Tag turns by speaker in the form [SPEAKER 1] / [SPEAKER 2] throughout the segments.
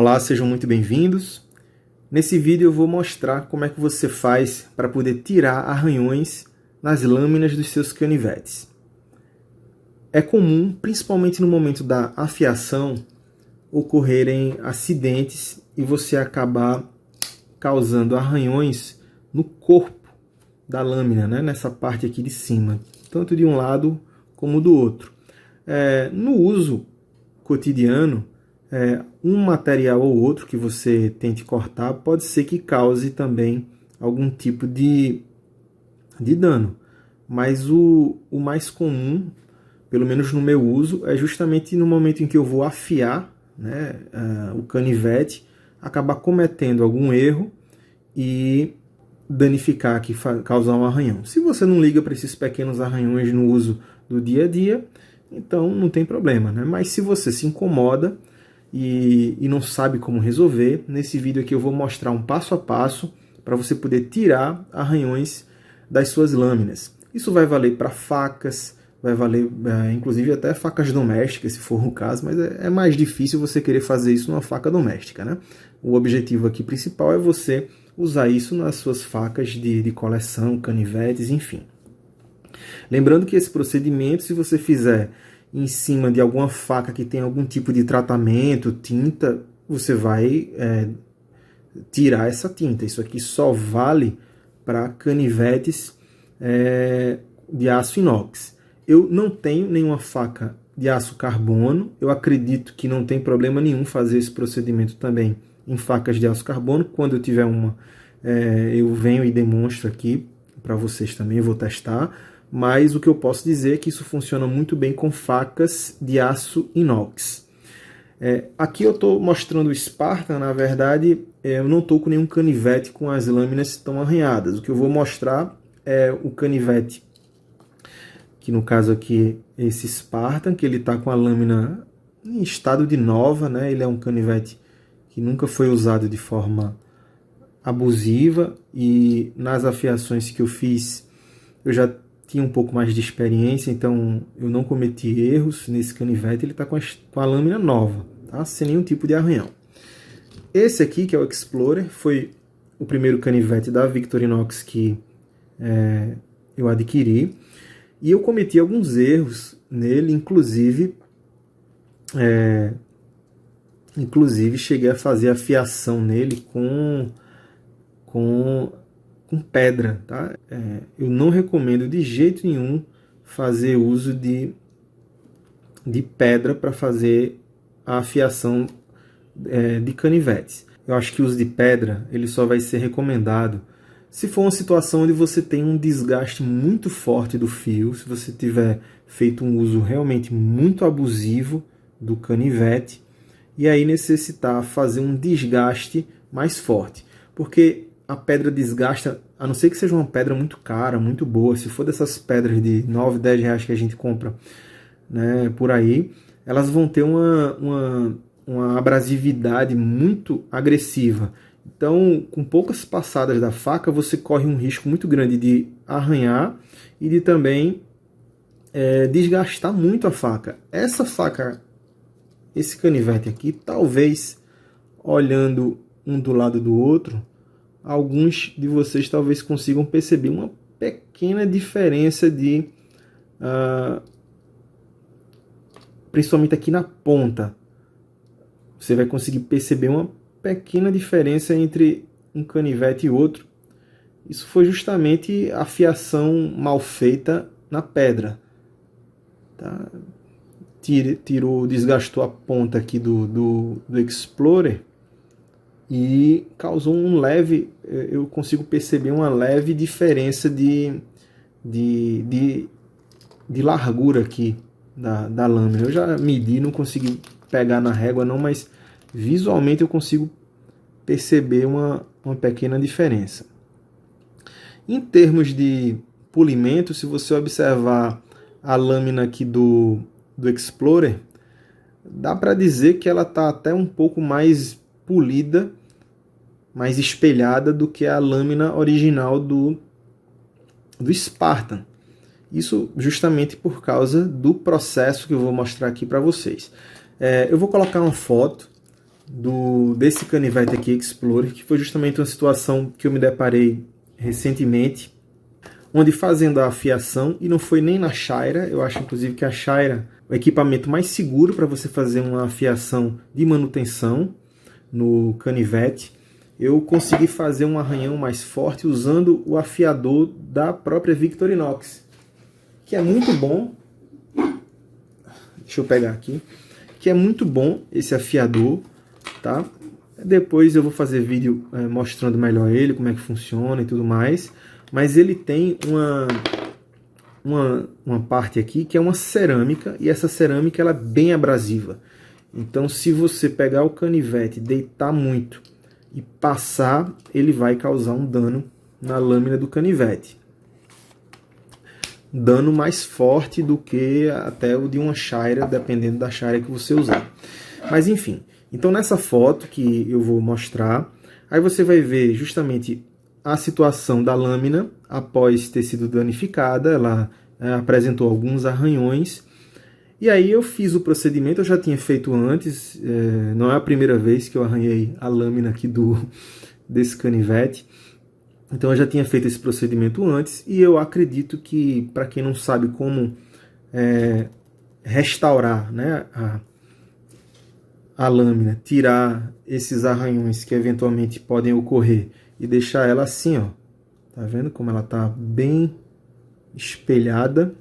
[SPEAKER 1] Olá, sejam muito bem-vindos. Nesse vídeo eu vou mostrar como é que você faz para poder tirar arranhões nas lâminas dos seus canivetes. É comum, principalmente no momento da afiação, ocorrerem acidentes e você acabar causando arranhões no corpo da lâmina, né? Nessa parte aqui de cima, tanto de um lado como do outro. No uso cotidiano, um material ou outro que você tente cortar pode ser que cause também algum tipo de dano. Mas o mais comum, pelo menos no meu uso, é justamente no momento em que eu vou afiar, né, o canivete, acabar cometendo algum erro e danificar aqui, causar um arranhão. Se você não liga para esses pequenos arranhões no uso do dia a dia, então não tem problema, né? Mas se você se incomoda e não sabe como resolver, nesse vídeo aqui eu vou mostrar um passo a passo para você poder tirar arranhões das suas lâminas. Isso vai valer para facas, vai valer inclusive até facas domésticas, se for o caso, mas é mais difícil você querer fazer isso numa faca doméstica, né? O objetivo aqui principal é você usar isso nas suas facas de coleção, canivetes, enfim. Lembrando que esse procedimento, se você fizer em cima de alguma faca que tem algum tipo de tratamento, tinta, você vai tirar essa tinta. Isso aqui só vale para canivetes de aço inox. Eu não tenho nenhuma faca de aço carbono. Eu acredito que não tem problema nenhum fazer esse procedimento também em facas de aço carbono. Quando eu tiver uma, eu venho e demonstro aqui para vocês também, eu vou testar. Mas o que eu posso dizer é que isso funciona muito bem com facas de aço inox. Aqui eu estou mostrando o Spartan, na verdade eu não estou com nenhum canivete com as lâminas tão arranhadas. O que eu vou mostrar é o canivete, que no caso aqui é esse Spartan, que ele está com a lâmina em estado de nova, né? Ele é um canivete que nunca foi usado de forma abusiva e nas afiações que eu fiz eu já tinha um pouco mais de experiência, então eu não cometi erros nesse canivete. Ele está com a lâmina nova, tá? Sem nenhum tipo de arranhão. Esse aqui, que é o Explorer, foi o primeiro canivete da Victorinox que eu adquiri. E eu cometi alguns erros nele, inclusive cheguei a fazer a fiação nele com pedra, tá? Eu não recomendo de jeito nenhum fazer uso de pedra para fazer a afiação de canivetes. Eu acho que o uso de pedra ele só vai ser recomendado se for uma situação onde você tem um desgaste muito forte do fio, se você tiver feito um uso realmente muito abusivo do canivete, e aí necessitar fazer um desgaste mais forte. Porque a pedra desgasta, a não ser que seja uma pedra muito cara, muito boa. Se for dessas pedras de 9, 10 reais que a gente compra, né, por aí, elas vão ter uma abrasividade muito agressiva. Então, com poucas passadas da faca, você corre um risco muito grande de arranhar e de também desgastar muito a faca. Essa faca, esse canivete aqui, talvez, olhando um do lado do outro, alguns de vocês talvez consigam perceber uma pequena diferença principalmente aqui na ponta. Você vai conseguir perceber uma pequena diferença entre um canivete e outro. Isso foi justamente a fiação mal feita na pedra. Tá? Desgastou a ponta aqui do Explorer e causou eu consigo perceber uma leve diferença de largura aqui da lâmina. Eu já medi, não consegui pegar na régua não, mas visualmente eu consigo perceber uma pequena diferença. Em termos de polimento, se você observar a lâmina aqui do Explorer, dá para dizer que ela está até um pouco mais polida, mais espelhada do que a lâmina original do Spartan. Isso justamente por causa do processo que eu vou mostrar aqui para vocês. Eu vou colocar uma foto desse canivete aqui, Explorer, que foi justamente uma situação que eu me deparei recentemente, onde fazendo a afiação, e não foi nem na chaira, eu acho inclusive que a chaira é o equipamento mais seguro para você fazer uma afiação de manutenção no canivete, eu consegui fazer um arranhão mais forte usando o afiador da própria Victorinox, que é muito bom. Deixa eu pegar aqui. Que é muito bom esse afiador, tá? Depois eu vou fazer vídeo mostrando melhor ele, como é que funciona e tudo mais. Mas ele tem uma parte aqui que é uma cerâmica, e essa cerâmica ela é bem abrasiva. Então, se você pegar o canivete, deitar muito e passar, ele vai causar um dano na lâmina do canivete. Dano mais forte do que até o de uma chaira, dependendo da chaira que você usar. Mas enfim, então nessa foto que eu vou mostrar, aí você vai ver justamente a situação da lâmina após ter sido danificada. Ela apresentou alguns arranhões. E aí eu fiz o procedimento, eu já tinha feito antes, não é a primeira vez que eu arranhei a lâmina aqui desse canivete. Então eu já tinha feito esse procedimento antes, e eu acredito que, para quem não sabe como restaurar, né, a lâmina, tirar esses arranhões que eventualmente podem ocorrer e deixar ela assim, ó. Tá vendo como ela tá bem espelhada?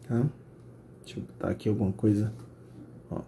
[SPEAKER 1] Tá? Deixa eu botar aqui alguma coisa. Ó,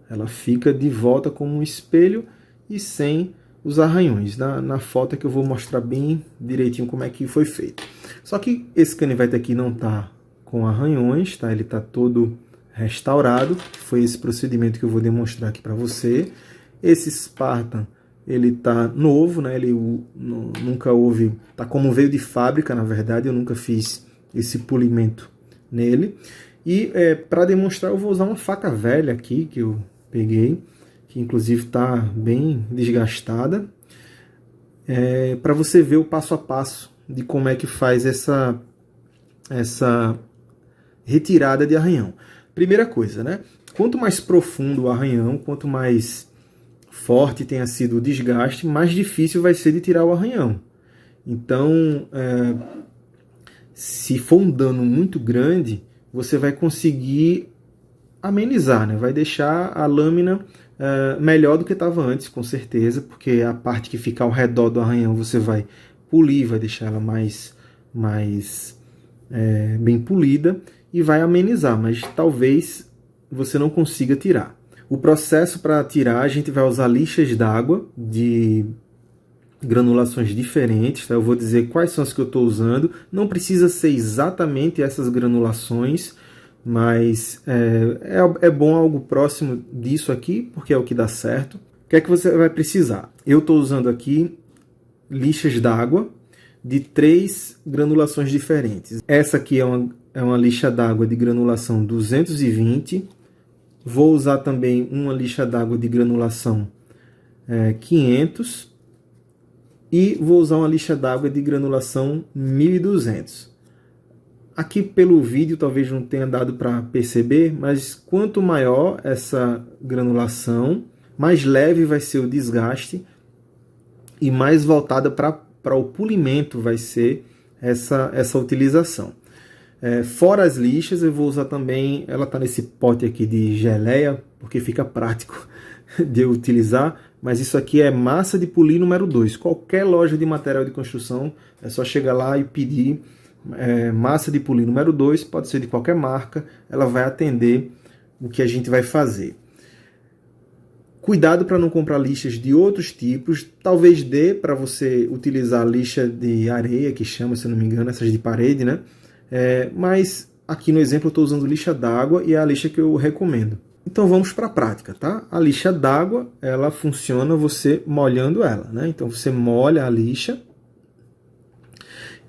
[SPEAKER 1] ela fica de volta como um espelho e sem os arranhões. Na foto é que eu vou mostrar bem direitinho como é que foi feito. Só que esse canivete aqui não tá com arranhões, tá? Ele tá todo restaurado. Foi esse procedimento que eu vou demonstrar aqui para você. Esse Spartan, ele tá novo, né? Ele nunca houve, tá como veio de fábrica, na verdade. Eu nunca fiz esse polimento nele. E para demonstrar, eu vou usar uma faca velha aqui que eu peguei, que inclusive está bem desgastada, para você ver o passo a passo de como é que faz essa retirada de arranhão. Primeira coisa, né? Quanto mais profundo o arranhão, quanto mais forte tenha sido o desgaste, mais difícil vai ser de tirar o arranhão. Então, se for um dano muito grande, você vai conseguir amenizar, né? Vai deixar a lâmina melhor do que estava antes, com certeza, porque a parte que fica ao redor do arranhão você vai polir, vai deixar ela mais bem polida e vai amenizar, mas talvez você não consiga tirar. O processo para tirar, a gente vai usar lixas d'água de granulações diferentes, tá? Eu vou dizer quais são as que eu estou usando. Não precisa ser exatamente essas granulações, mas é bom algo próximo disso aqui, porque é o que dá certo. O que é que você vai precisar? Eu estou usando aqui lixas d'água de 3 granulações diferentes. Essa aqui é uma lixa d'água de granulação 220. Vou usar também uma lixa d'água de granulação 500. E vou usar uma lixa d'água de granulação 1200. Aqui pelo vídeo talvez não tenha dado para perceber, mas quanto maior essa granulação, mais leve vai ser o desgaste e mais voltada para o polimento vai ser essa utilização. Fora as lixas, eu vou usar também, ela está nesse pote aqui de geleia, porque fica prático de eu utilizar, mas isso aqui é massa de polir número 2. Qualquer loja de material de construção, é só chegar lá e pedir massa de polir número 2, pode ser de qualquer marca, ela vai atender o que a gente vai fazer. Cuidado para não comprar lixas de outros tipos, talvez dê para você utilizar lixa de areia, que chama, se eu não me engano, essas de parede, né? Mas aqui no exemplo eu estou usando lixa d'água e é a lixa que eu recomendo. Então vamos para a prática, tá? A lixa d'água, ela funciona você molhando ela, né? Então você molha a lixa.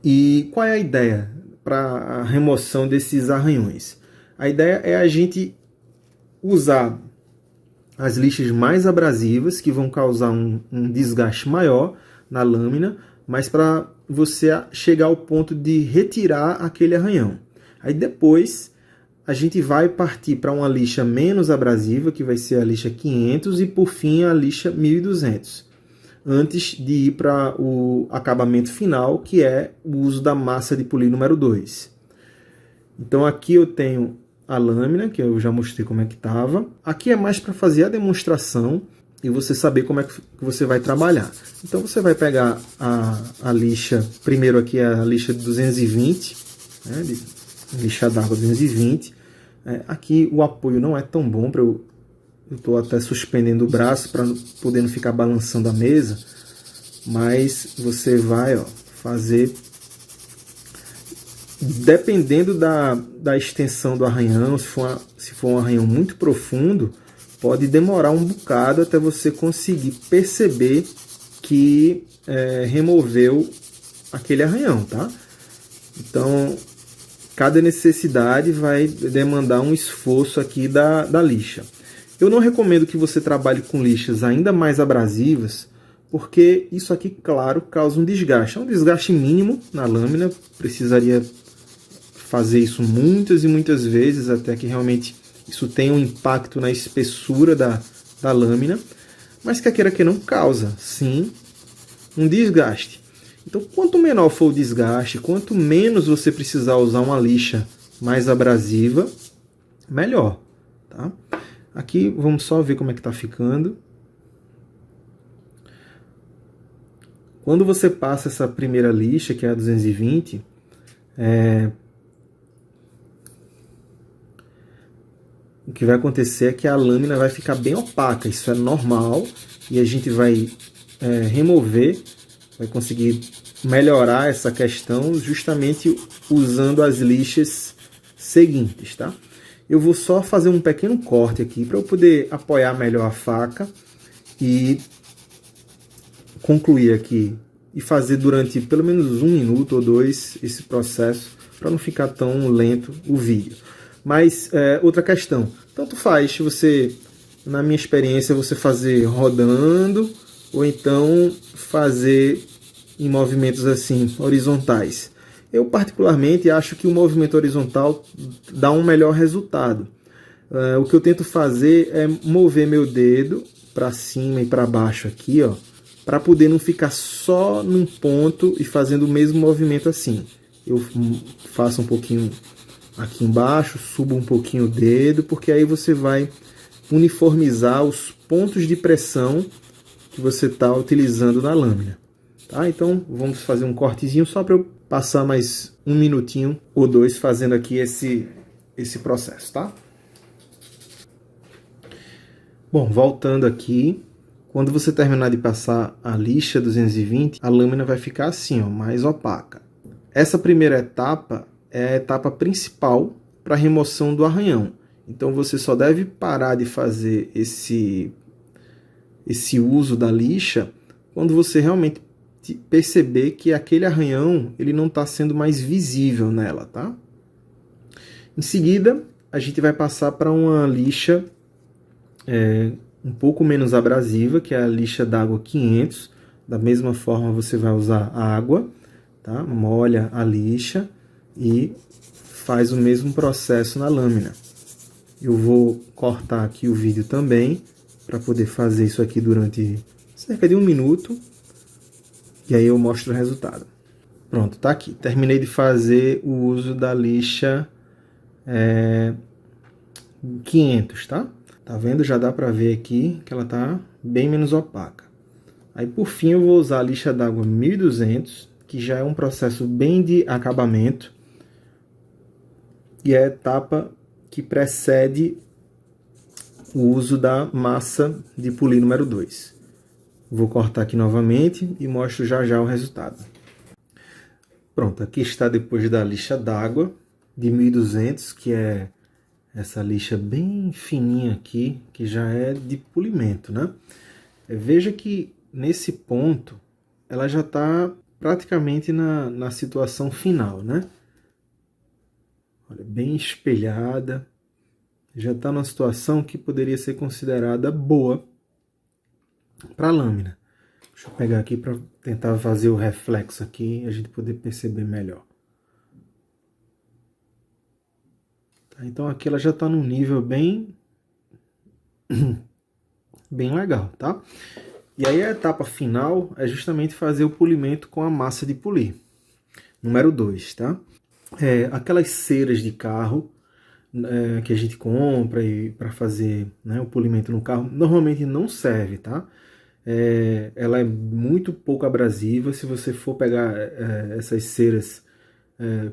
[SPEAKER 1] E qual é a ideia para a remoção desses arranhões? A ideia é a gente usar as lixas mais abrasivas, que vão causar um desgaste maior na lâmina, mas para você chegar ao ponto de retirar aquele arranhão. Aí depois a gente vai partir para uma lixa menos abrasiva, que vai ser a lixa 500, e por fim a lixa 1200, antes de ir para o acabamento final, que é o uso da massa de polir número 2. Então aqui eu tenho a lâmina, que eu já mostrei como é que estava. Aqui é mais para fazer a demonstração e você saber como é que você vai trabalhar. Então você vai pegar a lixa, primeiro aqui é a lixa de 220, né, lixa d'água 220. Aqui o apoio não é tão bom, eu estou até suspendendo o braço para poder não ficar balançando a mesa, mas você vai fazer, dependendo da extensão do arranhão. Se for um arranhão muito profundo, pode demorar um bocado até você conseguir perceber que removeu aquele arranhão, tá? Então, cada necessidade vai demandar um esforço aqui da lixa. Eu não recomendo que você trabalhe com lixas ainda mais abrasivas, porque isso aqui, claro, causa um desgaste. É um desgaste mínimo na lâmina, precisaria fazer isso muitas e muitas vezes até que realmente isso tenha um impacto na espessura da lâmina, mas que queira que não causa, sim, um desgaste. Então, quanto menor for o desgaste, quanto menos você precisar usar uma lixa mais abrasiva, melhor, tá? Aqui, vamos só ver como é que está ficando. Quando você passa essa primeira lixa, que é a 220, o que vai acontecer é que a lâmina vai ficar bem opaca. Isso é normal e a gente vai remover, vai conseguir melhorar essa questão justamente usando as lixas seguintes, tá? Eu vou só fazer um pequeno corte aqui para eu poder apoiar melhor a faca e concluir aqui e fazer durante pelo menos 1 minuto ou 2 esse processo para não ficar tão lento o vídeo. Mas outra questão, tanto faz se você, na minha experiência, você fazer rodando ou então fazer em movimentos assim horizontais. Eu particularmente acho que o movimento horizontal dá um melhor resultado. O que eu tento fazer é mover meu dedo para cima e para baixo aqui, ó, para poder não ficar só num ponto e fazendo o mesmo movimento assim. Eu faço um pouquinho aqui embaixo, subo um pouquinho o dedo, porque aí você vai uniformizar os pontos de pressão que você está utilizando na lâmina. Tá? Então vamos fazer um cortezinho só para eu passar mais 1 minutinho ou 2 fazendo aqui esse processo, tá? Bom, voltando aqui, quando você terminar de passar a lixa 220, a lâmina vai ficar assim, ó, mais opaca. Essa primeira etapa é a etapa principal para a remoção do arranhão. Então você só deve parar de fazer esse uso da lixa quando você realmente perceber que aquele arranhão ele não está sendo mais visível nela, tá? Em seguida, a gente vai passar para uma lixa um pouco menos abrasiva, que é a lixa d'água 500. Da mesma forma, você vai usar água, tá? Molha a lixa e faz o mesmo processo na lâmina. Eu vou cortar aqui o vídeo também, para poder fazer isso aqui durante cerca de 1 minuto. E aí eu mostro o resultado. Pronto, tá aqui. Terminei de fazer o uso da lixa 500, tá? Tá vendo? Já dá pra ver aqui que ela tá bem menos opaca. Aí por fim eu vou usar a lixa d'água 1200, que já é um processo bem de acabamento. E é a etapa que precede o uso da massa de polir número 2. Vou cortar aqui novamente e mostro já já o resultado. Pronto, aqui está depois da lixa d'água de 1200, que é essa lixa bem fininha aqui, que já é de polimento, né? Veja que nesse ponto ela já está praticamente na situação final, né? Olha, bem espelhada, já está numa situação que poderia ser considerada boa para a lâmina. Deixa eu pegar aqui para tentar fazer o reflexo aqui e a gente poder perceber melhor. Tá? Então aqui ela já está num nível bem, bem legal, tá? E aí a etapa final é justamente fazer o polimento com a massa de polir. Número 2, tá? Aquelas ceras de carro que a gente compra para fazer, né, o polimento no carro, normalmente não serve, tá? Ela é muito pouco abrasiva. Se você for pegar essas ceras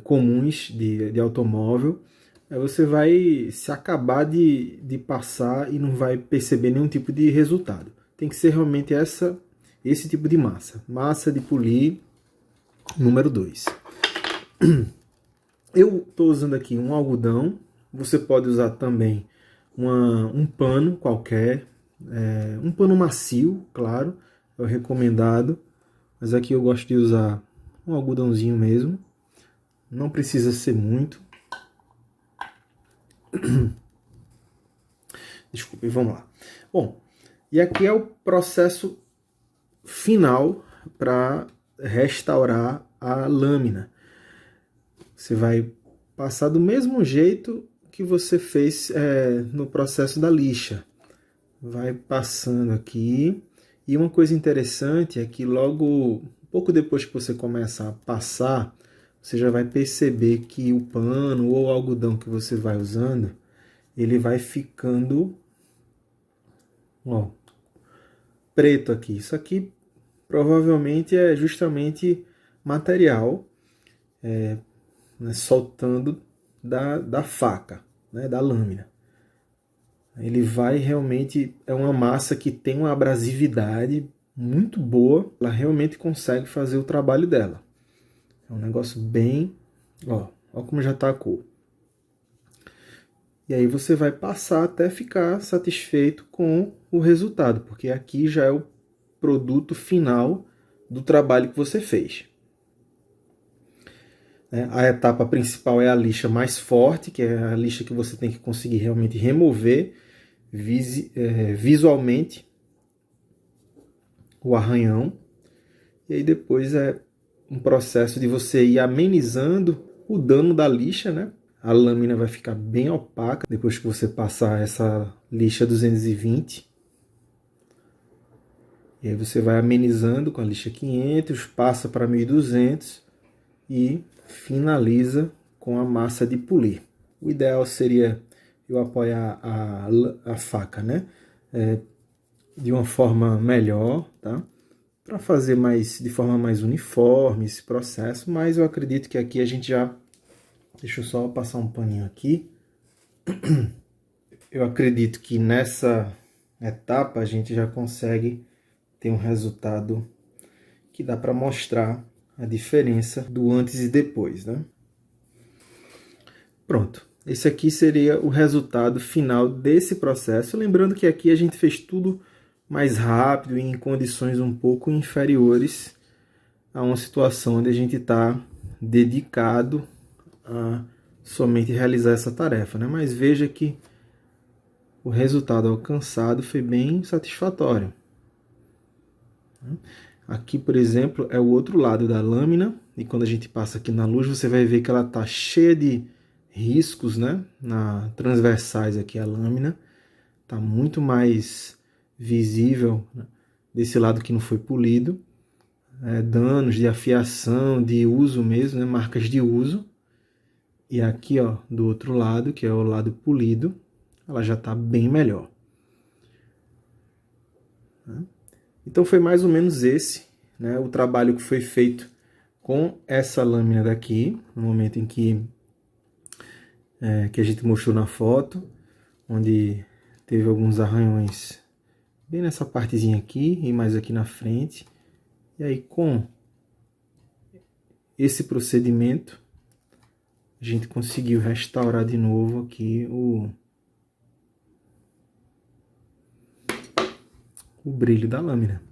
[SPEAKER 1] comuns de automóvel, você vai se acabar de passar e não vai perceber nenhum tipo de resultado. Tem que ser realmente esse tipo de massa. Massa de polir número 2. Eu estou usando aqui um algodão. Você pode usar também um pano qualquer. Um pano macio, claro. É o recomendado. Mas aqui eu gosto de usar um algodãozinho mesmo. Não precisa ser muito. Desculpe, vamos lá. Bom, e aqui é o processo final para restaurar a lâmina. Você vai passar do mesmo jeito que você fez no processo da lixa. Vai passando aqui. E uma coisa interessante é que logo, um pouco depois que você começa a passar, você já vai perceber que o pano ou o algodão que você vai usando, ele vai ficando preto aqui. Isso aqui provavelmente é justamente material soltando da faca, né, da lâmina. Ele vai realmente, é uma massa que tem uma abrasividade muito boa, ela realmente consegue fazer o trabalho dela. É um negócio bem, ó como já está a cor. E aí você vai passar até ficar satisfeito com o resultado, porque aqui já é o produto final do trabalho que você fez. A etapa principal é a lixa mais forte, que é a lixa que você tem que conseguir realmente remover visualmente o arranhão. E aí depois é um processo de você ir amenizando o dano da lixa, né? A lâmina vai ficar bem opaca depois que você passar essa lixa 220. E aí você vai amenizando com a lixa 500, passa para 1200 e finaliza com a massa de polir. O ideal seria eu apoiar a faca, né? De uma forma melhor, tá? Para fazer de forma mais uniforme esse processo, mas eu acredito que aqui a gente já... Deixa eu só passar um paninho aqui. Eu acredito que nessa etapa a gente já consegue ter um resultado que dá para mostrar a diferença do antes e depois, né? Pronto. Esse aqui seria o resultado final desse processo. Lembrando que aqui a gente fez tudo mais rápido e em condições um pouco inferiores a uma situação onde a gente está dedicado a somente realizar essa tarefa, né? Mas veja que o resultado alcançado foi bem satisfatório. Aqui, por exemplo, é o outro lado da lâmina, e quando a gente passa aqui na luz, você vai ver que ela está cheia de riscos, né? Transversais aqui a lâmina, está muito mais visível, né, desse lado que não foi polido. Danos de afiação, de uso mesmo, né? Marcas de uso. E aqui, ó, do outro lado, que é o lado polido, ela já está bem melhor. Então foi mais ou menos esse, né, o trabalho que foi feito com essa lâmina daqui, no momento em que a gente mostrou na foto, onde teve alguns arranhões bem nessa partezinha aqui e mais aqui na frente. E aí com esse procedimento a gente conseguiu restaurar de novo aqui o brilho da lâmina.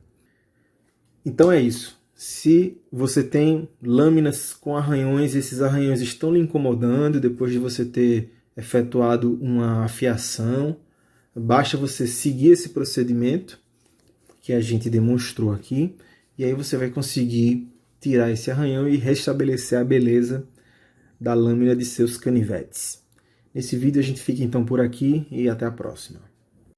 [SPEAKER 1] Então é isso. Se você tem lâminas com arranhões, esses arranhões estão lhe incomodando depois de você ter efetuado uma afiação, basta você seguir esse procedimento que a gente demonstrou aqui, e aí você vai conseguir tirar esse arranhão e restabelecer a beleza da lâmina de seus canivetes. Nesse vídeo a gente fica então por aqui e até a próxima.